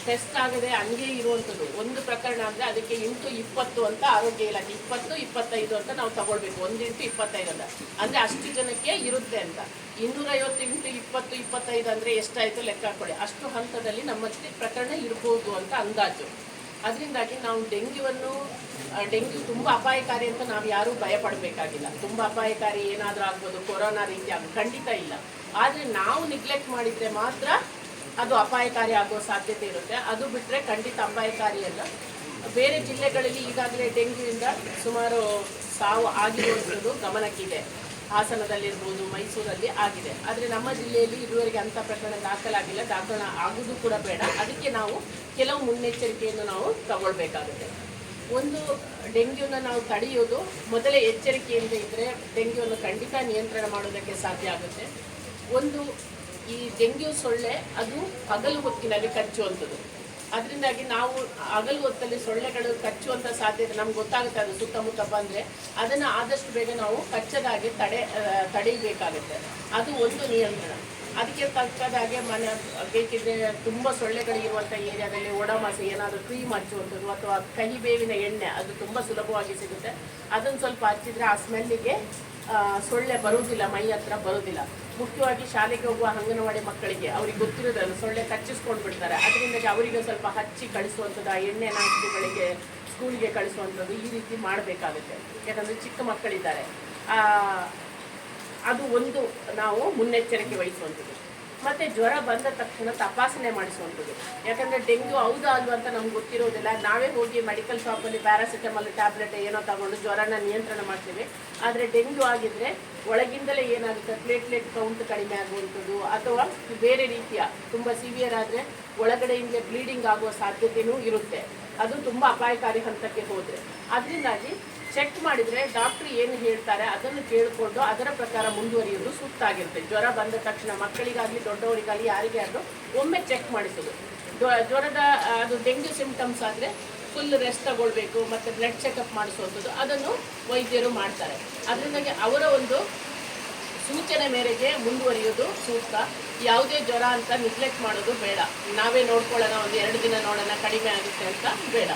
Test ಆಗದೆ ಹಂಗೆ ಇರುವಂಥದ್ದು ಒಂದು ಪ್ರಕರಣ ಅಂದರೆ ಅದಕ್ಕೆ 8-20 ಅಂತ ಆರೋಗ್ಯ ಇಲಾಖೆ 20-25 ಅಂತ ನಾವು ತಗೊಳ್ಬೇಕು. 1 × 25 ಅಂತ ಅಂದರೆ ಅಷ್ಟು ಜನಕ್ಕೆ ಇರುತ್ತೆ ಅಂತ. 250 × 20-25 ಅಂದರೆ ಎಷ್ಟಾಯಿತು ಲೆಕ್ಕ ಹಾಕೊಳ್ಳಿ. ಅಷ್ಟು ಹಂತದಲ್ಲಿ ನಮ್ಮಲ್ಲಿ ಪ್ರಕರಣ ಇರ್ಬೋದು ಅಂತ ಅಂದಾಜು. ಅದರಿಂದಾಗಿ ನಾವು ಡೆಂಗ್ಯೂ ತುಂಬ ಅಪಾಯಕಾರಿ ಅಂತ ನಾವು ಯಾರೂ ಭಯಪಡಬೇಕಾಗಿಲ್ಲ. ತುಂಬ ಅಪಾಯಕಾರಿ ಏನಾದರೂ ಆಗ್ಬೋದು, ಕೊರೋನಾ ರೀತಿ ಖಂಡಿತ ಇಲ್ಲ. ಆದರೆ ನಾವು ನೆಗ್ಲೆಕ್ಟ್ ಮಾಡಿದರೆ ಮಾತ್ರ ಅದು ಅಪಾಯಕಾರಿ ಆಗೋ ಸಾಧ್ಯತೆ ಇರುತ್ತೆ. ಅದು ಬಿಟ್ಟರೆ ಖಂಡಿತ ಅಪಾಯಕಾರಿ ಅಲ್ಲ. ಬೇರೆ ಜಿಲ್ಲೆಗಳಲ್ಲಿ ಈಗಾಗಲೇ ಡೆಂಗ್ಯೂಯಿಂದ ಸುಮಾರು ಸಾವು ಆಗಿರುವಂಥದ್ದು ಗಮನಕ್ಕಿದೆ. ಹಾಸನದಲ್ಲಿರ್ಬೋದು, ಮೈಸೂರಲ್ಲಿ ಆಗಿದೆ. ಆದರೆ ನಮ್ಮ ಜಿಲ್ಲೆಯಲ್ಲಿ ಇದುವರೆಗೆ ಅಂಥ ಪ್ರಕರಣ ದಾಖಲಾಗಿಲ್ಲ. ದಾಖಲೆ ಆಗೋದು ಕೂಡ ಬೇಡ. ಅದಕ್ಕೆ ನಾವು ಕೆಲವು ಮುನ್ನೆಚ್ಚರಿಕೆಯನ್ನು ನಾವು ತಗೊಳ್ಬೇಕಾಗುತ್ತೆ. ಒಂದು, ಡೆಂಗ್ಯೂನ ನಾವು ತಡೆಯೋದು ಮೊದಲೇ ಎಚ್ಚರಿಕೆಯಿಂದ ಇದ್ದರೆ ಡೆಂಗ್ಯೂವನ್ನು ಖಂಡಿತ ನಿಯಂತ್ರಣ ಮಾಡೋದಕ್ಕೆ ಸಾಧ್ಯ ಆಗುತ್ತೆ. ಒಂದು, ಈ ಡೆಂಗ್ಯೂ ಸೊಳ್ಳೆ ಅದು ಹಗಲು ಹೊತ್ತಿನಲ್ಲಿ ಕಚ್ಚುವಂಥದ್ದು. ಅದರಿಂದಾಗಿ ನಾವು ಹಗಲು ಹೊತ್ತಲ್ಲಿ ಸೊಳ್ಳೆಗಳು ಕಚ್ಚುವಂಥ ಸಾಧ್ಯತೆ ನಮ್ಗೆ ಗೊತ್ತಾಗುತ್ತೆ. ಅದು ಸುತ್ತಮುತ್ತ ಬಂದರೆ ಅದನ್ನು ಆದಷ್ಟು ಬೇಗ ನಾವು ಕಚ್ಚದಾಗೆ ತಡೆಯಬೇಕಾಗುತ್ತೆ. ಅದು ಒಂದು ನಿಯಂತ್ರಣ. ಅದಕ್ಕೆ ತಕ್ಕದಾಗೆ ಬೇಕಿದ್ರೆ ತುಂಬ ಸೊಳ್ಳೆಗಳಿರುವಂಥ ಏರಿಯಾದಲ್ಲಿ ಒಡಮಾಸ ಏನಾದರೂ ಕ್ರೀಮ್ ಹಚ್ಚುವಂಥದ್ದು ಅಥವಾ ಕಹಿ ಬೇವಿನ ಎಣ್ಣೆ ಅದು ತುಂಬ ಸುಲಭವಾಗಿ ಸಿಗುತ್ತೆ. ಅದನ್ನು ಸ್ವಲ್ಪ ಹಚ್ಚಿದರೆ ಆ ಸ್ಮೆಲ್ಲಿಗೆ ಸೊಳ್ಳೆ ಬರುವುದಿಲ್ಲ, ಮೈ ಹತ್ರ ಬರುವುದಿಲ್ಲ. ಮುಖ್ಯವಾಗಿ ಶಾಲೆಗೆ ಹೋಗುವ ಅಂಗನವಾಡಿ ಮಕ್ಕಳಿಗೆ ಅವ್ರಿಗೆ ಗೊತ್ತಿರೋದಲ್ಲ, ಸೊಳ್ಳೆ ಕಚ್ಚಿಸ್ಕೊಂಡು ಬಿಡ್ತಾರೆ. ಅದರಿಂದಾಗಿ ಅವರಿಗೆ ಸ್ವಲ್ಪ ಹಚ್ಚಿ ಕಳಿಸುವಂಥದ್ದು, ಆ ಎಣ್ಣೆನ ಹಚ್ಚಿಗಳಿಗೆ ಸ್ಕೂಲಿಗೆ ಕಳಿಸುವಂಥದ್ದು ಈ ರೀತಿ ಮಾಡಬೇಕಾಗುತ್ತೆ. ಯಾಕಂದರೆ ಚಿಕ್ಕ ಮಕ್ಕಳಿದ್ದಾರೆ. ಅದು ಒಂದು ನಾವು ಮುನ್ನೆಚ್ಚರಿಕೆ ವಹಿಸುವಂಥದ್ದು. ಮತ್ತು ಜ್ವರ ಬಂದ ತಕ್ಷಣ ತಪಾಸಣೆ ಮಾಡಿಸುವಂಥದ್ದು. ಯಾಕಂದರೆ ಡೆಂಗ್ಯೂ ಹೌದಾ ಅಲ್ವಾ ಅಂತ ನಮ್ಗೆ ಗೊತ್ತಿರೋದಿಲ್ಲ. ನಾವೇ ಹೋಗಿ ಮೆಡಿಕಲ್ ಶಾಪಲ್ಲಿ ಪ್ಯಾರಾಸಿಟಮಾಲ್ ಟ್ಯಾಬ್ಲೆಟ್ ಏನೋ ತಗೊಂಡು ಜ್ವರನ ನಿಯಂತ್ರಣ ಮಾಡ್ತೀವಿ. ಆದರೆ ಡೆಂಗ್ಯೂ ಆಗಿದ್ದರೆ ಒಳಗಿಂದಲೇ ಏನಾಗುತ್ತೆ, ಪ್ಲೇಟ್ಲೆಟ್ ಕೌಂಟ್ ಕಡಿಮೆ ಆಗುವಂಥದ್ದು ಅಥವಾ ಬೇರೆ ರೀತಿಯ ತುಂಬ ಸಿವಿಯರ್ ಆದರೆ ಒಳಗಡೆಯಿಂದಲೇ ಬ್ಲೀಡಿಂಗ್ ಆಗುವ ಸಾಧ್ಯತೆಯೂ ಇರುತ್ತೆ. ಅದು ತುಂಬ ಅಪಾಯಕಾರಿ ಹಂತಕ್ಕೆ ಹೋದರೆ. ಅದರಿಂದಾಗಿ ಚೆಕ್ ಮಾಡಿದರೆ ಡಾಕ್ಟ್ರು ಏನು ಹೇಳ್ತಾರೆ ಅದನ್ನು ಕೇಳಿಕೊಂಡು ಅದರ ಪ್ರಕಾರ ಮುಂದುವರಿಯೋದು ಸೂಕ್ತ ಆಗಿರುತ್ತೆ. ಜ್ವರ ಬಂದ ತಕ್ಷಣ ಮಕ್ಕಳಿಗಾಗಲಿ ದೊಡ್ಡವರಿಗಾಗಲಿ ಯಾರಿಗೇ ಆದರೂ ಒಮ್ಮೆ ಚೆಕ್ ಮಾಡಿಸೋದು. ಜ್ವರದ ಅದು ಡೆಂಗ್ಯೂ ಸಿಂಪ್ಟಮ್ಸ್ ಆದರೆ ಫುಲ್ ರೆಸ್ಟ್ ತಗೊಳ್ಬೇಕು ಮತ್ತು ಬ್ಲಡ್ ಚೆಕಪ್ ಮಾಡಿಸುವಂಥದ್ದು ಅದನ್ನು ವೈದ್ಯರು ಮಾಡ್ತಾರೆ. ಅದರಿಂದಾಗಿ ಅವರ ಒಂದು ಸೂಚನೆ ಮೇರೆಗೆ ಮುಂದುವರಿಯೋದು ಸೂಕ್ತ. ಯಾವುದೇ ಜ್ವರ ಅಂತ ನೆಗ್ಲೆಕ್ಟ್ ಮಾಡೋದು ಬೇಡ. ನಾವೇ ನೋಡ್ಕೊಳ್ಳೋಣ, ಒಂದು 2 ದಿನ ನೋಡೋಣ ಕಡಿಮೆ ಆಗುತ್ತೆ ಅಂತ ಬೇಡ.